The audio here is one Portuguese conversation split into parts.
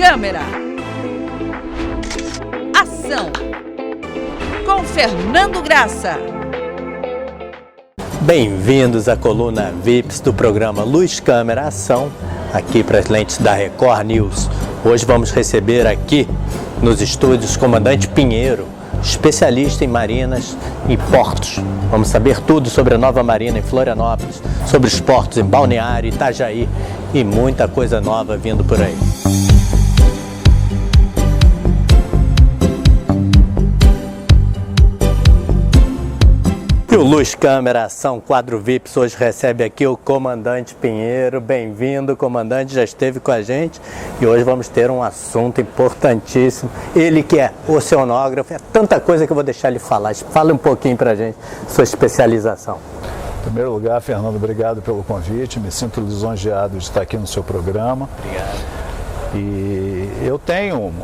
câmera, ação, com Fernando Graça. Bem-vindos à coluna VIPs do programa Luz, Câmera, Ação, aqui para as lentes da Record News. Hoje vamos receber aqui nos estúdios o comandante Pinheiro, especialista em marinas e portos. Vamos saber tudo sobre a nova marina em Florianópolis, sobre os portos em Balneário, Itajaí e muita coisa nova vindo por aí. E o Luz, Câmera, Ação, quadro VIPs, hoje recebe aqui o comandante Pinheiro. Bem-vindo, comandante, já esteve com a gente e hoje vamos ter um assunto importantíssimo. Ele que é oceanógrafo, é tanta coisa que eu vou deixar ele falar. Fala um pouquinho pra gente, sua especialização. Em primeiro lugar, Fernando, obrigado pelo convite, me sinto lisonjeado de estar aqui no seu programa. Obrigado. E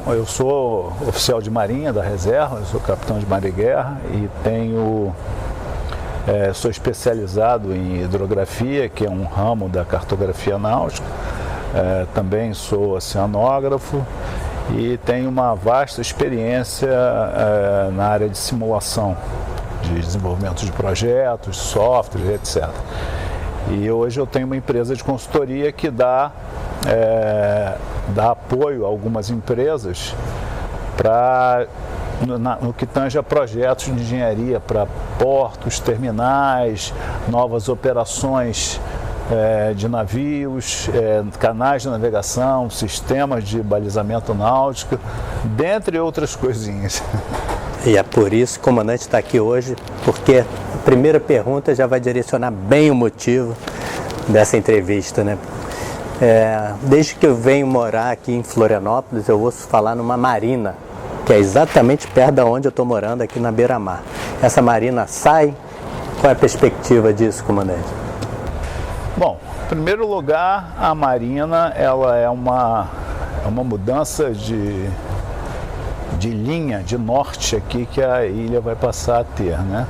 eu sou oficial de marinha da reserva, eu sou capitão de mar e guerra e sou especializado em hidrografia, que é um ramo da cartografia náutica. Também sou oceanógrafo e tenho uma vasta experiência na área de simulação, de desenvolvimento de projetos, softwares, etc. E hoje eu tenho uma empresa de consultoria que dá apoio a algumas empresas no que tange a projetos de engenharia para portos, terminais, novas operações de navios, canais de navegação, sistemas de balizamento náutico, dentre outras coisinhas. E é por isso que o comandante está aqui hoje, porque a primeira pergunta já vai direcionar bem o motivo dessa entrevista, né? Desde que eu venho morar aqui em Florianópolis, eu ouço falar numa marina, que é exatamente perto de onde eu estou morando, aqui na beira-mar. Essa marina sai? Qual é a perspectiva disso, comandante? Bom, em primeiro lugar, a marina ela é uma mudança de linha, de norte aqui que a ilha vai passar a ter, né?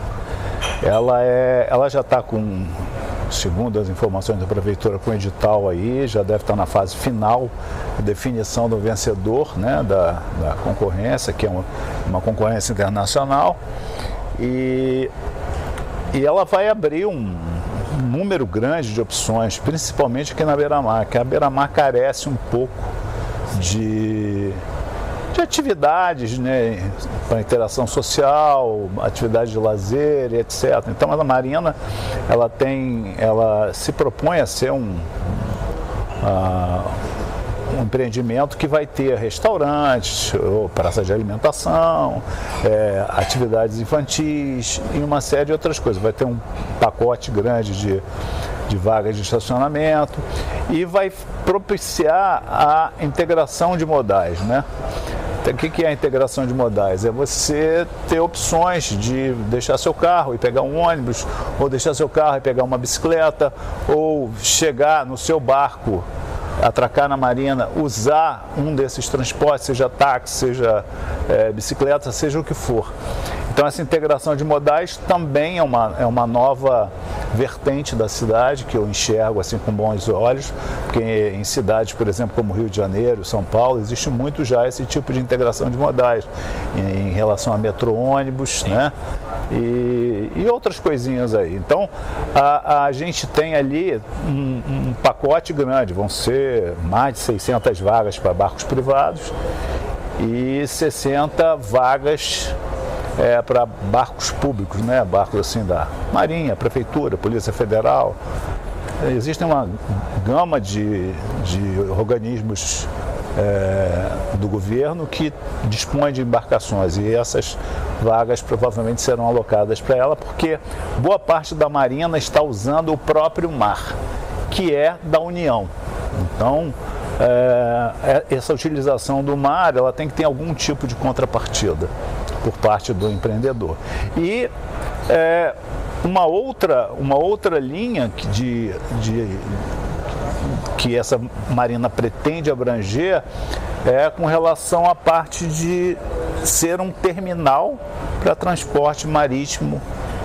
Ela já está com, segundo as informações da prefeitura, com o edital aí, já deve estar na fase final de definição do vencedor, né, da concorrência, que é uma concorrência internacional, e ela vai abrir um número grande de opções, principalmente aqui na beira-mar, que a beira-mar carece um pouco de atividades, né, para interação social, atividades de lazer, etc. Então a marina ela se propõe a ser um empreendimento que vai ter restaurantes, praça de alimentação, atividades infantis e uma série de outras coisas. Vai ter um pacote grande de vagas de estacionamento e vai propiciar a integração de modais, né? O que é a integração de modais? É você ter opções de deixar seu carro e pegar um ônibus, ou deixar seu carro e pegar uma bicicleta, ou chegar no seu barco, atracar na marina, usar um desses transportes, seja táxi, seja bicicleta, seja o que for. Então essa integração de modais também é uma nova vertente da cidade, que eu enxergo assim com bons olhos, porque em cidades, por exemplo, como Rio de Janeiro, São Paulo, existe muito já esse tipo de integração de modais, em relação a metrô-ônibus, né? E outras coisinhas aí. Então a gente tem ali um pacote grande, vão ser mais de 600 vagas para barcos privados e 60 vagas para barcos públicos, né? Barcos assim da Marinha, Prefeitura, Polícia Federal. Existem uma gama de organismos do governo que dispõem de embarcações e essas vagas provavelmente serão alocadas para ela, porque boa parte da marina está usando o próprio mar, que é da União. Então, essa utilização do mar, ela tem que ter algum tipo de contrapartida por parte do empreendedor. E uma outra linha que essa marina pretende abranger com relação à parte de ser um terminal para transporte marítimo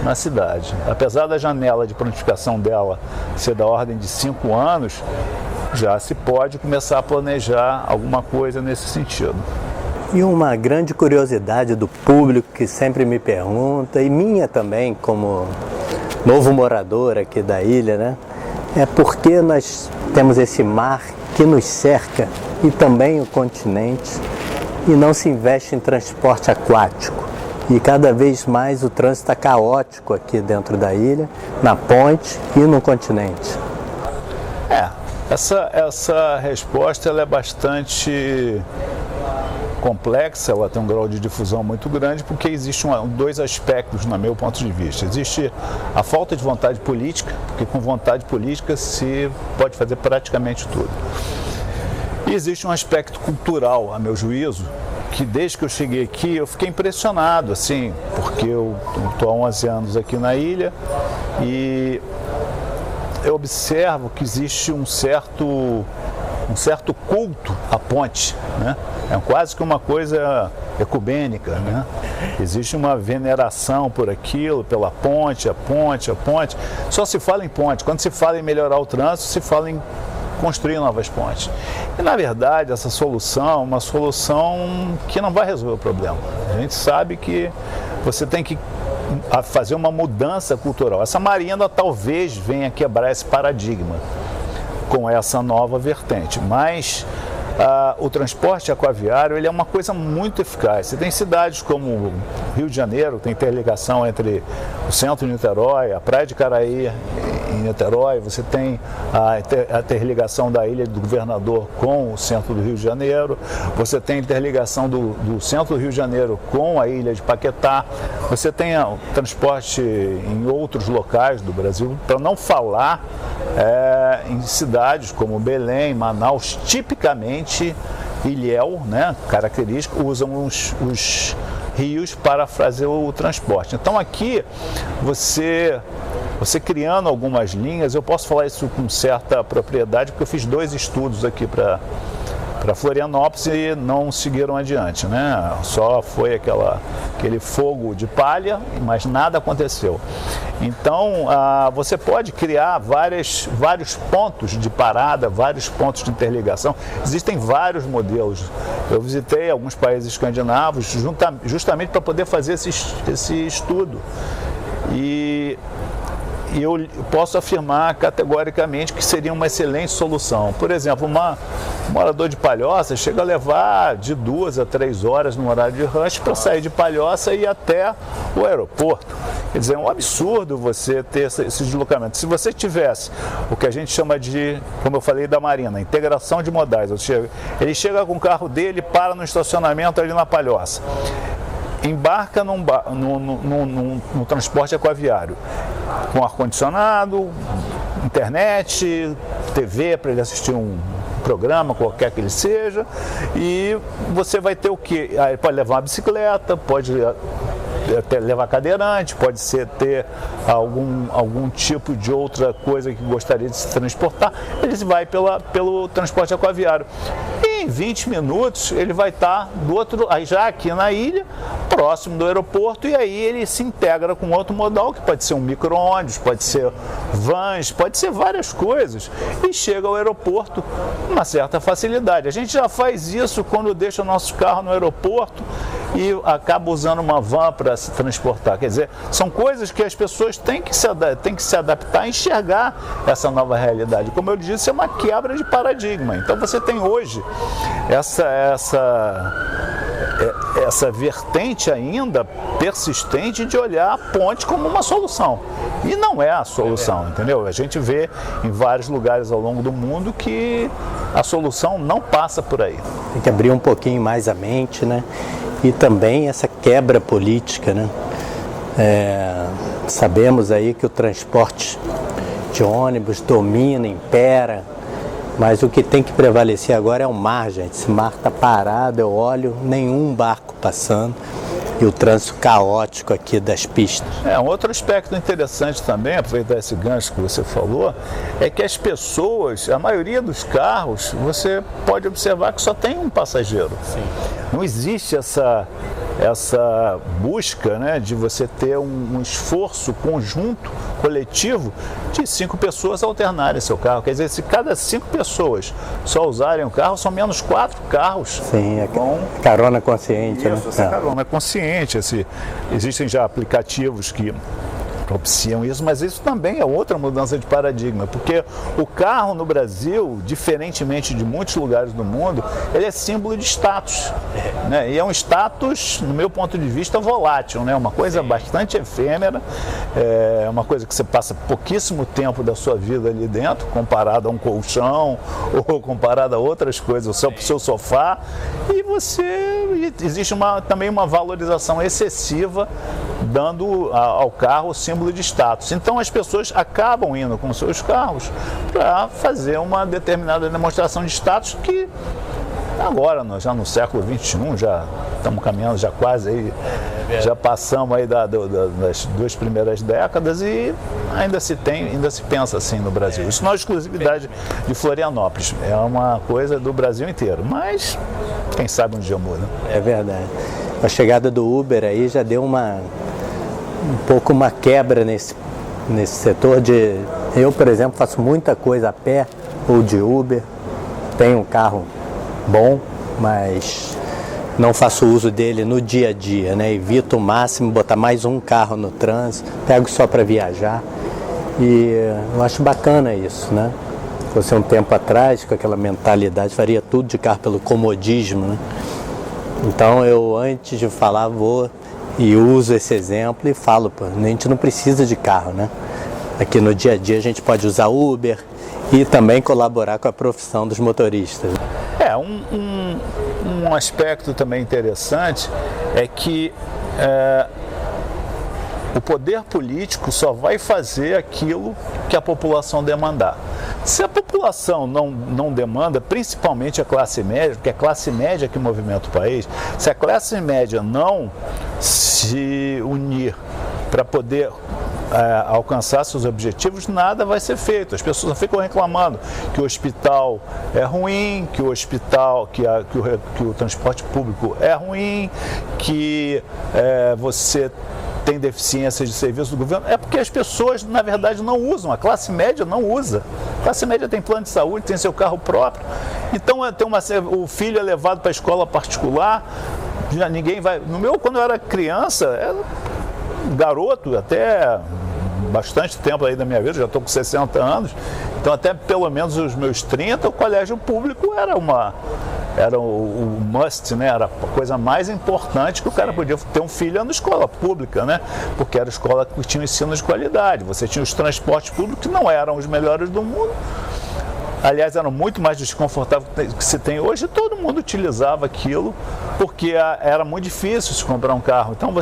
na cidade. Apesar da janela de prontificação dela ser da ordem de 5 anos, já se pode começar a planejar alguma coisa nesse sentido. E uma grande curiosidade do público que sempre me pergunta, e minha também, como novo morador aqui da ilha, né? É por que nós temos esse mar que nos cerca e também o continente e não se investe em transporte aquático. E cada vez mais o trânsito está caótico aqui dentro da ilha, na ponte e no continente. Essa resposta ela é bastante complexa, ela tem um grau de difusão muito grande, porque existem dois aspectos, no meu ponto de vista. Existe a falta de vontade política, porque com vontade política se pode fazer praticamente tudo. E existe um aspecto cultural, a meu juízo, que desde que eu cheguei aqui eu fiquei impressionado, assim, porque eu estou há 11 anos aqui na ilha e eu observo que existe um certo culto à ponte, né? É quase que uma coisa ecumênica, né? Existe uma veneração por aquilo, pela ponte, a ponte. Só se fala em ponte. Quando se fala em melhorar o trânsito, se fala em construir novas pontes. E, na verdade, essa solução é uma solução que não vai resolver o problema. A gente sabe que você tem que fazer uma mudança cultural. Essa marina talvez venha quebrar esse paradigma com essa nova vertente, mas o transporte aquaviário ele é uma coisa muito eficaz. Você tem cidades como Rio de Janeiro, tem interligação entre o centro de Niterói, a Praia de Caraí em Niterói, você tem a interligação da Ilha do Governador com o centro do Rio de Janeiro, você tem a interligação do centro do Rio de Janeiro com a Ilha de Paquetá, você tem o transporte em outros locais do Brasil, para não falar em cidades como Belém, Manaus, tipicamente Ilhéu, né, característico, usam os rios para fazer o transporte. Então aqui você criando algumas linhas, eu posso falar isso com certa propriedade, porque eu fiz 2 estudos aqui para Florianópolis e não seguiram adiante, né? Só foi aquele fogo de palha, mas nada aconteceu. Então, você pode criar vários pontos de parada, vários pontos de interligação. Existem vários modelos. Eu visitei alguns países escandinavos justamente para poder fazer esse estudo. E eu posso afirmar categoricamente que seria uma excelente solução. Por exemplo, um morador de Palhoça chega a levar de 2 a 3 horas no horário de rush para sair de Palhoça e ir até o aeroporto. Quer dizer, é um absurdo você ter esse deslocamento. Se você tivesse o que a gente chama de, como eu falei da Marina, integração de modais, ele chega com o carro dele, para no estacionamento ali na Palhoça, embarca no transporte aquaviário, com ar-condicionado, internet, TV para ele assistir um programa, qualquer que ele seja, e você vai ter o quê? Ele pode levar uma bicicleta, pode levar cadeirante, pode ser ter algum tipo de outra coisa que gostaria de se transportar, ele vai pelo transporte aquaviário. E em 20 minutos ele vai estar já aqui na ilha, próximo do aeroporto, e aí ele se integra com outro modal, que pode ser um micro-ônibus, pode ser vans, pode ser várias coisas, e chega ao aeroporto com uma certa facilidade. A gente já faz isso quando deixa o nosso carro no aeroporto e acaba usando uma van para se transportar. Quer dizer, são coisas que as pessoas têm que se adaptar e enxergar essa nova realidade. Como eu disse, é uma quebra de paradigma. Então você tem hoje essa vertente ainda persistente de olhar a ponte como uma solução. E não é a solução, entendeu? A gente vê em vários lugares ao longo do mundo que a solução não passa por aí. Tem que abrir um pouquinho mais a mente, né? E também essa quebra política, né? Sabemos aí que o transporte de ônibus domina, impera, mas o que tem que prevalecer agora é o mar, gente. Esse mar está parado, eu olho, nenhum barco passando e o trânsito caótico aqui das pistas. Um outro aspecto interessante também, aproveitar esse gancho que você falou, é que as pessoas, a maioria dos carros, você pode observar que só tem um passageiro. Sim. Não existe essa essa busca, né, de você ter um esforço conjunto, coletivo, de 5 pessoas alternarem seu carro. Quer dizer, se cada 5 pessoas só usarem o carro, são menos 4 carros. Sim, é carona consciente. Isso, essa carona consciente. Existem já aplicativos que propiciam isso, mas isso também é outra mudança de paradigma, porque o carro no Brasil, diferentemente de muitos lugares do mundo, ele é símbolo de status, né? E é um status, no meu ponto de vista, volátil, né? Uma coisa bastante efêmera, é uma coisa que você passa pouquíssimo tempo da sua vida ali dentro, comparado a um colchão ou comparado a outras coisas, o seu sofá, e existe também uma valorização excessiva dando ao carro o símbolo de status. Então as pessoas acabam indo com seus carros para fazer uma determinada demonstração de status que agora, nós já no século XXI, já estamos caminhando já quase aí, já passamos aí das 2 primeiras décadas e ainda se pensa assim no Brasil. Isso não é exclusividade de Florianópolis, é uma coisa do Brasil inteiro, mas quem sabe um dia muda. É verdade. A chegada do Uber aí já deu um pouco uma quebra nesse setor eu, por exemplo, faço muita coisa a pé ou de Uber, tenho um carro bom, mas não faço uso dele no dia a dia, né? Evito o máximo botar mais um carro no trânsito, pego só para viajar e eu acho bacana isso, né? Se fosse um tempo atrás, com aquela mentalidade, faria tudo de carro pelo comodismo, né? Então eu, antes de falar, vou e uso esse exemplo e falo, pô, a gente não precisa de carro, né? Aqui no dia a dia a gente pode usar Uber e também colaborar com a profissão dos motoristas. Um aspecto também interessante é que o poder político só vai fazer aquilo que a população demandar. Se a população não demanda, principalmente a classe média, porque é a classe média que movimenta o país, se a classe média não se unir para poder alcançar seus objetivos, nada vai ser feito. As pessoas ficam reclamando que o hospital é ruim, que o hospital, que o transporte público é ruim, que você tem deficiência de serviço do governo. É porque as pessoas, na verdade, não usam. A classe média não usa. A classe média tem plano de saúde, tem seu carro próprio. Então, o filho é levado para a escola particular, já ninguém vai... Quando eu era criança, era garoto, até bastante tempo aí da minha vida, já estou com 60 anos, então até pelo menos os meus 30, o colégio público era o must, né? Era a coisa mais importante que o cara podia ter um filho na escola pública, né? Porque era a escola que tinha ensino de qualidade. Você tinha os transportes públicos que não eram os melhores do mundo. Aliás, eram muito mais desconfortáveis que se tem hoje. Todo mundo utilizava aquilo porque era muito difícil se comprar um carro. Então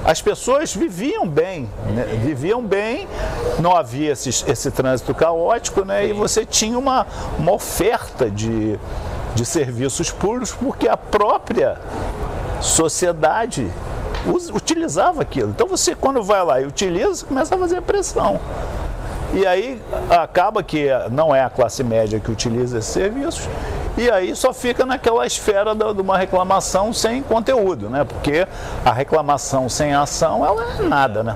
as pessoas viviam bem, né? Viviam bem, não havia esse trânsito caótico, né? E você tinha uma oferta de serviços públicos, porque a própria sociedade utilizava aquilo. Então você, quando vai lá e utiliza, você começa a fazer pressão. E aí acaba que não é a classe média que utiliza esses serviços, e aí só fica naquela esfera de uma reclamação sem conteúdo, né? Porque a reclamação sem ação, ela é nada, né?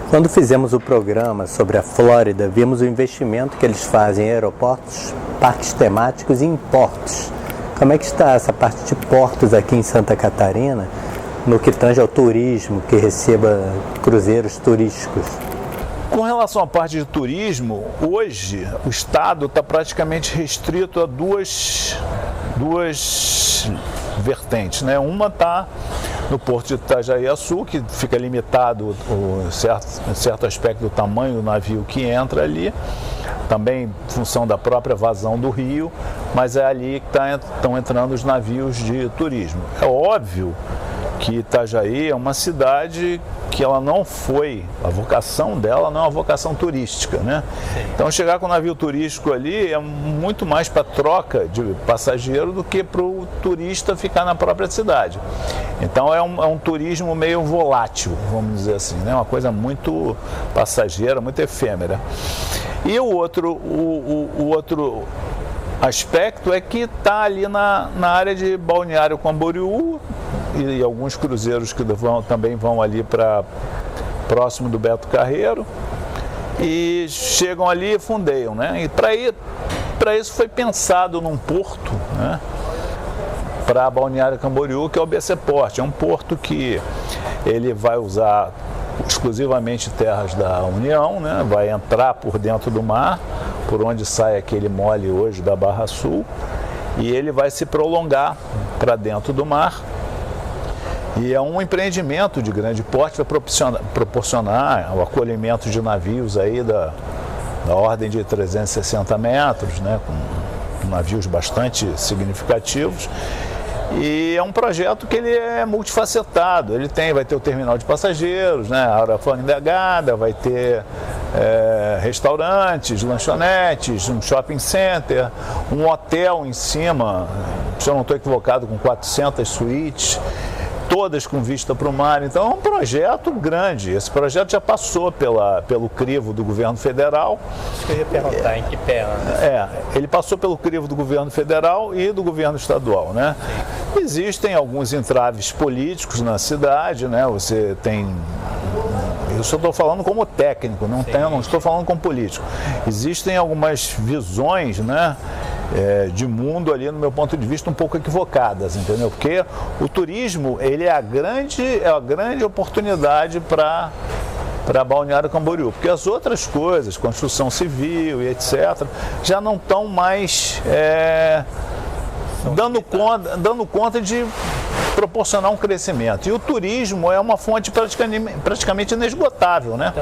Quando fizemos o programa sobre a Flórida, vimos o investimento que eles fazem em aeroportos, parques temáticos e em portos. Como é que está essa parte de portos aqui em Santa Catarina, no que tange ao turismo, que receba cruzeiros turísticos? Com relação à parte de turismo, hoje o estado está praticamente restrito a duas vertentes, né? Uma está no porto de Itajaí-Açu, que fica limitado certo aspecto do tamanho do navio que entra ali, também em função da própria vazão do rio, mas é ali que estão entrando os navios de turismo. É óbvio que Itajaí é uma cidade que ela não foi, a vocação dela não é uma vocação turística, né? Sim. Então chegar com um navio turístico ali é muito mais para troca de passageiro do que para o turista ficar na própria cidade. Então é um turismo meio volátil, vamos dizer assim, né? Uma coisa muito passageira, muito efêmera. E o outro aspecto é que está ali na área de Balneário Camboriú, e alguns cruzeiros que também vão ali para próximo do Beto Carreiro, e chegam ali e fundeiam, né? E para isso foi pensado num porto, né? Para Balneário Camboriú, que é o BC Port. É um porto que ele vai usar exclusivamente terras da União, né? Vai entrar por dentro do mar, por onde sai aquele mole hoje da Barra Sul, e ele vai se prolongar para dentro do mar. E é um empreendimento de grande porte, vai proporcionar o acolhimento de navios aí da ordem de 360 metros, né, com navios bastante significativos. E é um projeto que ele é multifacetado. Ele vai ter o terminal de passageiros, né, a área fangada, vai ter restaurantes, lanchonetes, um shopping center, um hotel em cima, se eu não estou equivocado, com 400 suítes, todas com vista para o mar. Então é um projeto grande. Esse projeto já passou pelo crivo do governo federal. Acho que eu ia perguntar em que pé anda. Ele passou pelo crivo do governo federal e do governo estadual, né? Existem alguns entraves políticos na cidade, né? Você tem... Eu só estou falando como técnico, não estou falando como político. Existem algumas visões, né, de mundo ali, no meu ponto de vista, um pouco equivocadas, entendeu? Porque o turismo, ele é a grande oportunidade para Balneário Camboriú, porque as outras coisas, construção civil e etc., já não estão mais dando conta de proporcionar um crescimento. E o turismo é uma fonte praticamente inesgotável, né?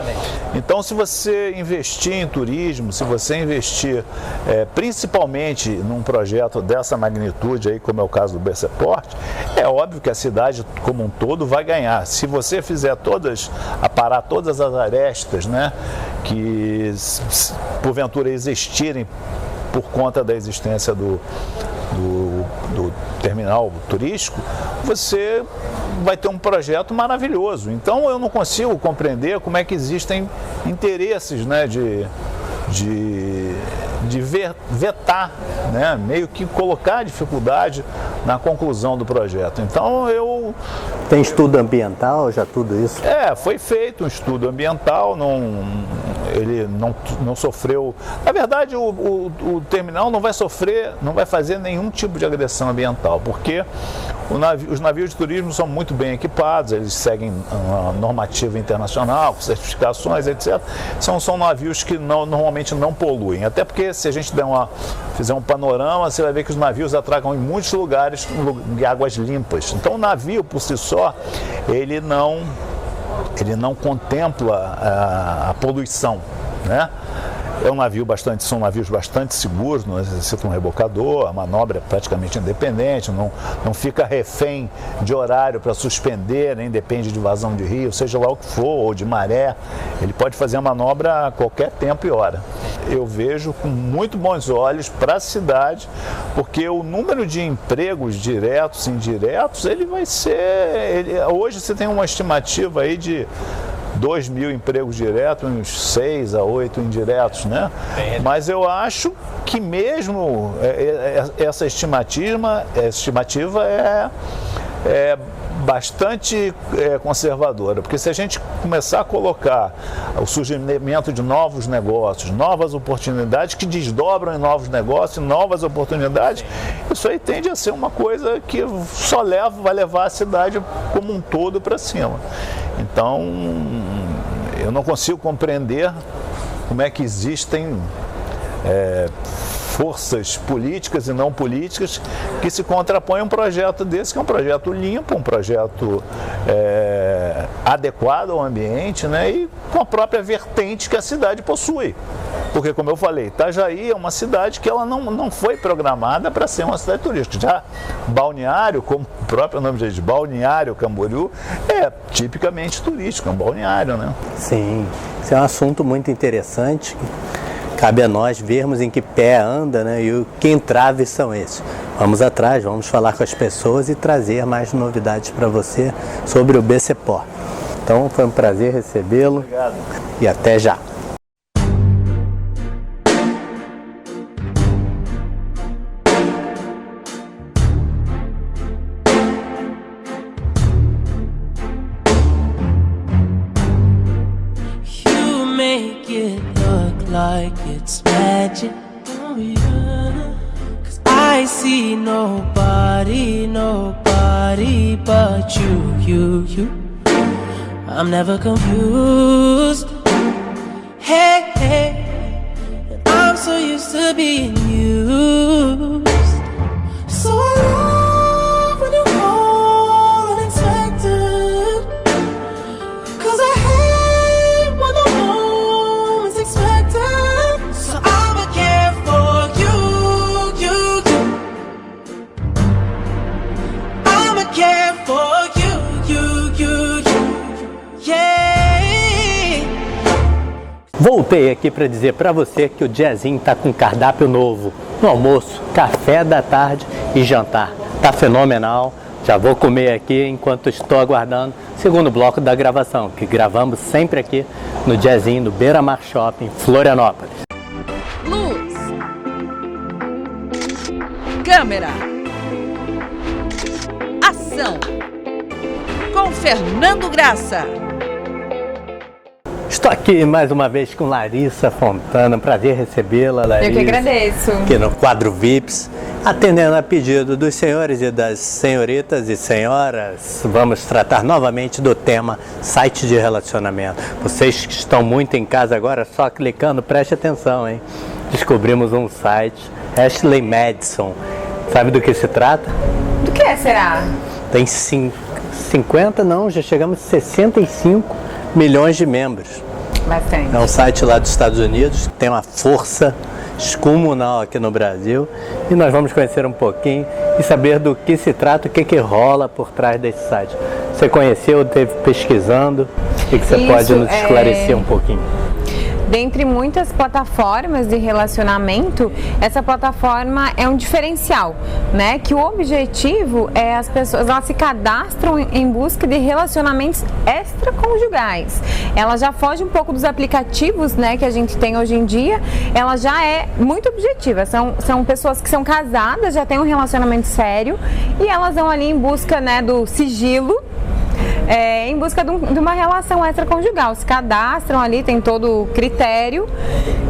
Então, se você investir em turismo, se você investir principalmente num projeto dessa magnitude aí, como é o caso do BC Port, é óbvio que a cidade como um todo vai ganhar. Se você fizer aparar todas as arestas, né, que porventura existirem por conta da existência do terminal turístico, você vai ter um projeto maravilhoso. Então eu não consigo compreender como é que existem interesses, né, de vetar, né, meio que colocar dificuldade na conclusão do projeto. Então Tem estudo ambiental, já tudo isso? Foi feito um estudo ambiental, ele não sofreu... Na verdade, o terminal não vai fazer nenhum tipo de agressão ambiental, porque os navios de turismo são muito bem equipados, eles seguem a normativa internacional, com certificações, etc. São navios que normalmente não poluem, até porque se a gente fizer um panorama, você vai ver que os navios atracam em muitos lugares de águas limpas. Então o navio, por si só, ele não contempla a poluição, né? São navios bastante seguros, não necessita um rebocador, a manobra é praticamente independente, não fica refém de horário para suspender, nem depende de vazão de rio, seja lá o que for, ou de maré. Ele pode fazer a manobra a qualquer tempo e hora. Eu vejo com muito bons olhos para a cidade, porque o número de empregos diretos e indiretos, ele vai ser... hoje você tem uma estimativa aí de 2.000 empregos diretos, uns 6 a 8 indiretos, né? Mas eu acho que mesmo essa estimativa é bastante conservadora, porque se a gente começar a colocar o surgimento de novos negócios, novas oportunidades que desdobram em novos negócios, novas oportunidades, isso aí tende a ser uma coisa que vai levar a cidade como um todo para cima. Então, eu não consigo compreender como é que existem forças políticas e não políticas que se contrapõem a um projeto desse, que é um projeto limpo, um projeto adequado ao ambiente, né, e com a própria vertente que a cidade possui. Porque, como eu falei, Itajaí é uma cidade que ela não foi programada para ser uma cidade turística. Já Balneário, como o próprio nome diz, Balneário Camboriú, é tipicamente turístico, é um balneário, né? Sim, esse é um assunto muito interessante. Cabe a nós vermos em que pé anda, né, e que entraves são esses. Vamos atrás, vamos falar com as pessoas e trazer mais novidades para você sobre o BC Port. Então, foi um prazer recebê-lo. Obrigado. E até já. it's magic. Oh yeah. 'Cause I see nobody but you. I'm never confused. Hey, and I'm so used to being used. So I love when you call unexpected. 'Cause I hate when the moment's expected. So I'ma care for you. I'ma care for you. Voltei aqui para dizer para você que o Jazzinho tá com cardápio novo no almoço, café da tarde e jantar. Tá fenomenal. Já vou comer aqui enquanto estou aguardando o segundo bloco da gravação, que gravamos sempre aqui no Jazzinho do Beira Mar Shopping, Florianópolis. Luz. Câmera. Ação. Com Fernando Graça. Estou aqui mais uma vez com Larissa Fontana, um prazer recebê-la, Larissa. Eu que agradeço. Aqui no quadro VIPs, atendendo a pedido dos senhores e das senhoritas e senhoras, vamos tratar novamente do tema site de relacionamento. Vocês que estão muito em casa agora, só clicando, preste atenção, hein? Descobrimos um site, Ashley Madison. Sabe do que se trata? Do que será? Tem 50, não, já chegamos a 65 milhões de membros. Bastante. É um site lá dos Estados Unidos que tem uma força descomunal aqui no Brasil e nós vamos conhecer um pouquinho e saber do que se trata, o que rola por trás desse site. Você conheceu, esteve pesquisando, o que você pode nos esclarecer um pouquinho? Dentre muitas plataformas de relacionamento, essa plataforma é um diferencial, né? Que o objetivo é as pessoas, elas se cadastram em busca de relacionamentos extraconjugais. Ela já foge um pouco dos aplicativos, né, que a gente tem hoje em dia. Ela já é muito objetiva. São pessoas que são casadas, já têm um relacionamento sério e elas vão ali em busca, né, do sigilo. Em busca de uma relação extraconjugal, se cadastram ali, tem todo o critério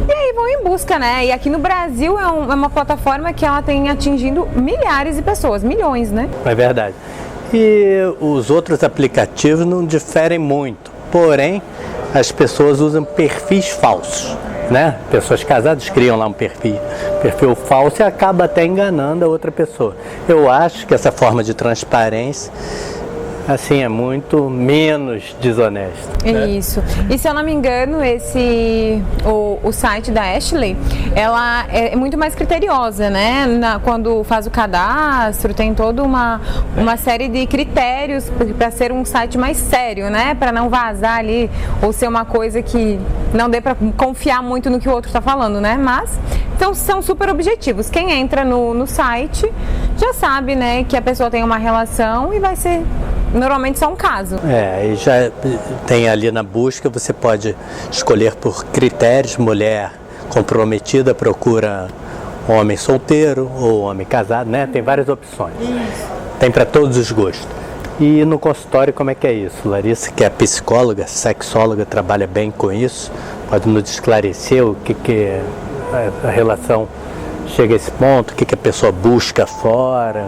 e aí vão em busca, né? E aqui no Brasil é uma plataforma que ela tem atingido milhares de pessoas, milhões, né? É verdade. E os outros aplicativos não diferem muito, porém as pessoas usam perfis falsos, né? Pessoas casadas criam lá um perfil falso e acaba até enganando a outra pessoa. Eu acho que essa forma de transparência assim, é muito menos desonesto. Isso. E se eu não me engano, o site da Ashley, ela é muito mais criteriosa, né? Quando faz o cadastro, tem toda uma série de critérios para ser um site mais sério, né? Para não vazar ali ou ser uma coisa que não dê para confiar muito no que o outro está falando, né? Mas então, são super objetivos. Quem entra no site já sabe, né, que a pessoa tem uma relação e vai ser normalmente só um caso. E já tem ali na busca, você pode escolher por critérios, mulher comprometida procura homem solteiro ou homem casado, né? Tem várias opções. Isso. Tem para todos os gostos. E no consultório como é que é isso? Larissa, que é psicóloga, sexóloga, trabalha bem com isso, pode nos esclarecer o que a relação chega a esse ponto, o que a pessoa busca fora?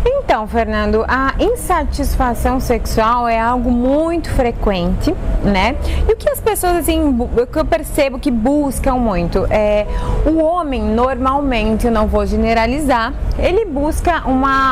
Então, Fernando, a insatisfação sexual é algo muito frequente, né? E o que as pessoas, assim, o que eu percebo que buscam muito é o homem, normalmente, eu não vou generalizar, ele busca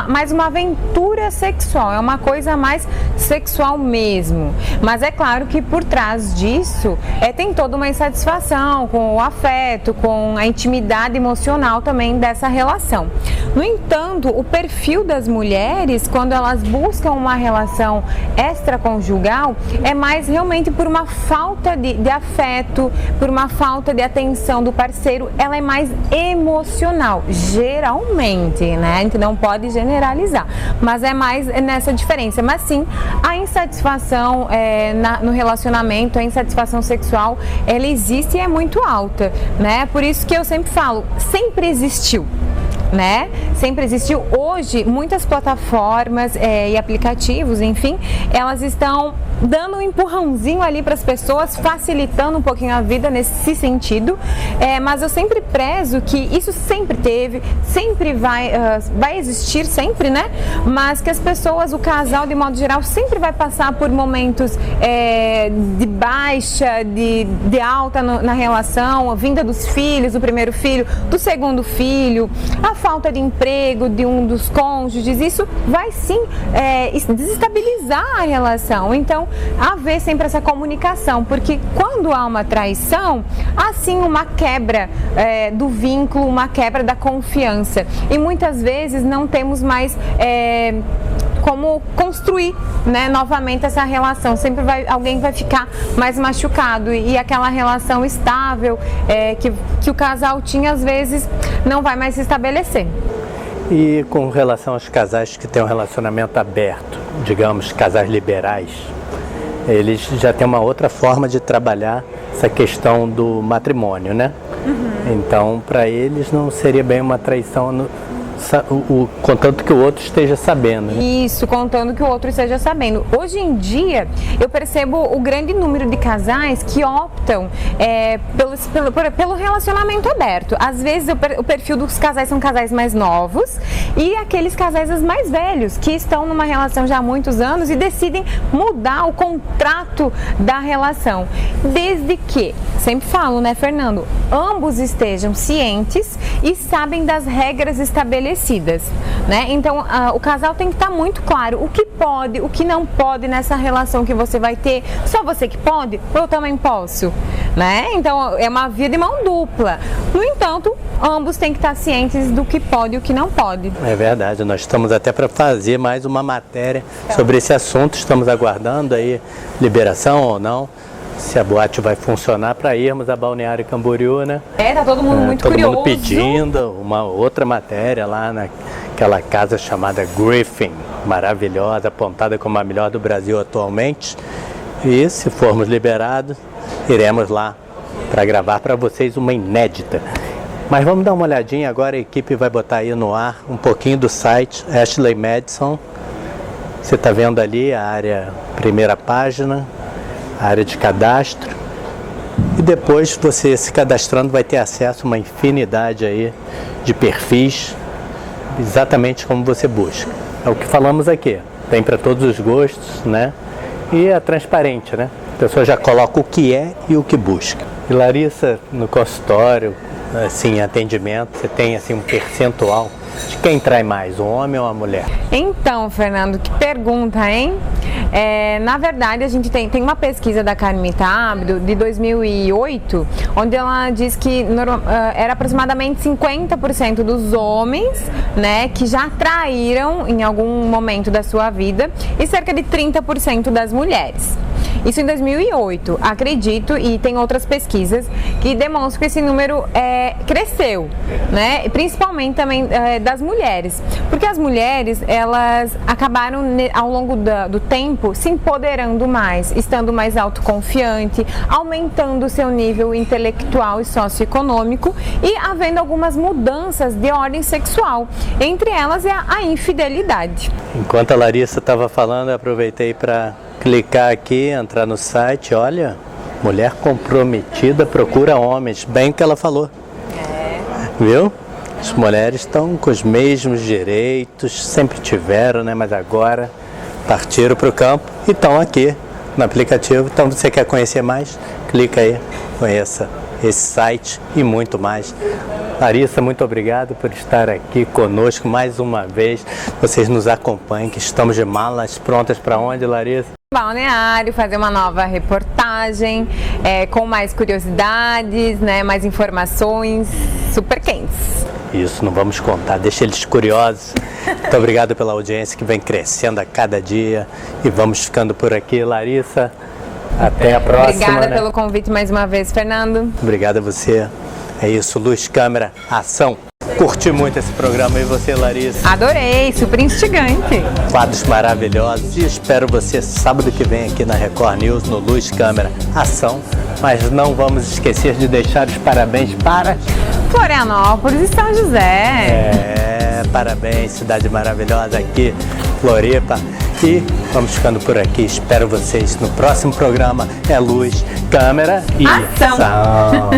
mais uma aventura sexual, é uma coisa mais sexual mesmo. Mas é claro que por trás disso tem toda uma insatisfação com o afeto, com a intimidade emocional também dessa relação. No entanto, o perfil das mulheres, quando elas buscam uma relação extraconjugal, é mais realmente por uma falta de afeto, por uma falta de atenção do parceiro, ela é mais emocional, geralmente, né? A gente não pode generalizar, mas é mais nessa diferença. Mas sim, a insatisfação no relacionamento, a insatisfação sexual, ela existe e é muito alta, né? Por isso que eu sempre falo, sempre existiu, né? sempre existiu. Hoje, muitas plataformas e aplicativos, enfim, elas estão dando um empurrãozinho ali para as pessoas, facilitando um pouquinho a vida nesse sentido, mas eu sempre prezo que isso sempre teve, sempre vai existir sempre, né? Mas que as pessoas, o casal de modo geral, sempre vai passar por momentos de baixa, de alta na relação, a vinda dos filhos, do primeiro filho, do segundo filho, a falta de emprego de um dos cônjuges, isso vai sim desestabilizar a relação. Então, haver sempre essa comunicação, porque quando há uma traição, há sim uma quebra do vínculo, uma quebra da confiança. E muitas vezes não temos mais como construir, né, novamente essa relação. Sempre alguém vai ficar mais machucado e aquela relação estável que o casal tinha, às vezes, não vai mais se estabelecer. E com relação aos casais que têm um relacionamento aberto, digamos, casais liberais, eles já têm uma outra forma de trabalhar essa questão do matrimônio, né? Então, para eles não seria bem uma traição, contanto que o outro esteja sabendo, né? Isso, contando que o outro esteja sabendo. Hoje em dia, eu percebo o grande número de casais que optam pelo relacionamento aberto. Às vezes, o perfil dos casais são casais mais novos e aqueles casais mais velhos que estão numa relação já há muitos anos e decidem mudar o contrato da relação. Desde que, sempre falo, né, Fernando, ambos estejam cientes e sabem das regras estabelecidas, né? Então, o casal tem que estar muito claro o que pode, o que não pode nessa relação que você vai ter. Só você que pode? Ou eu também posso, né? Então, é uma via de mão dupla. No entanto, ambos têm que estar cientes do que pode e o que não pode. É verdade, nós estamos até para fazer mais uma matéria sobre esse assunto. Estamos aguardando aí liberação ou não, se a boate vai funcionar para irmos a Balneário Camboriú, né? Tá todo mundo muito curioso. Todo mundo pedindo uma outra matéria lá naquela casa chamada Griffin, maravilhosa, apontada como a melhor do Brasil atualmente. E se formos liberados, iremos lá para gravar para vocês uma inédita. Mas vamos dar uma olhadinha agora, a equipe vai botar aí no ar um pouquinho do site Ashley Madison. Você está vendo ali a área, primeira página, a área de cadastro, e depois você se cadastrando vai ter acesso a uma infinidade aí de perfis, exatamente como você busca. É o que falamos aqui, tem para todos os gostos, né? E é transparente, né? A pessoa já coloca o que é e o que busca. E Larissa, no consultório, assim, atendimento, você tem assim um percentual de quem trai mais, um homem ou uma mulher? Então, Fernando, que pergunta, hein? Na verdade, a gente tem uma pesquisa da Carmita Abdo de 2008, onde ela diz que era aproximadamente 50% dos homens, né, que já traíram em algum momento da sua vida e cerca de 30% das mulheres. Isso em 2008, acredito, e tem outras pesquisas que demonstram que esse número cresceu, né? Principalmente também das mulheres, porque as mulheres, elas acabaram ao longo do tempo se empoderando mais, estando mais autoconfiante, aumentando o seu nível intelectual e socioeconômico e havendo algumas mudanças de ordem sexual, entre elas é a infidelidade. Enquanto a Larissa estava falando, eu aproveitei para clicar aqui, entrar no site, olha, mulher comprometida procura homens, bem o que ela falou. Viu? As mulheres estão com os mesmos direitos, sempre tiveram, né? Mas agora partiram para o campo e estão aqui no aplicativo. Então, você quer conhecer mais? Clica aí, conheça esse site e muito mais. Larissa, muito obrigado por estar aqui conosco mais uma vez. Vocês nos acompanhem, que estamos de malas prontas para onde, Larissa? Balneário, fazer uma nova reportagem com mais curiosidades, né, mais informações super quentes. Isso, não vamos contar, deixa eles curiosos. Muito obrigado pela audiência que vem crescendo a cada dia e vamos ficando por aqui, Larissa. Até a próxima. Obrigada pelo convite mais uma vez, Fernando. Obrigado a você. É isso, luz, câmera, ação. Curti muito esse programa e você, Larissa? Adorei, super instigante. Quadros maravilhosos e espero você sábado que vem aqui na Record News, no Luz, Câmera, Ação. Mas não vamos esquecer de deixar os parabéns para Florianópolis e São José. Parabéns, cidade maravilhosa aqui, Floripa. E vamos ficando por aqui. Espero vocês no próximo programa. É luz, câmera e Ação. ação.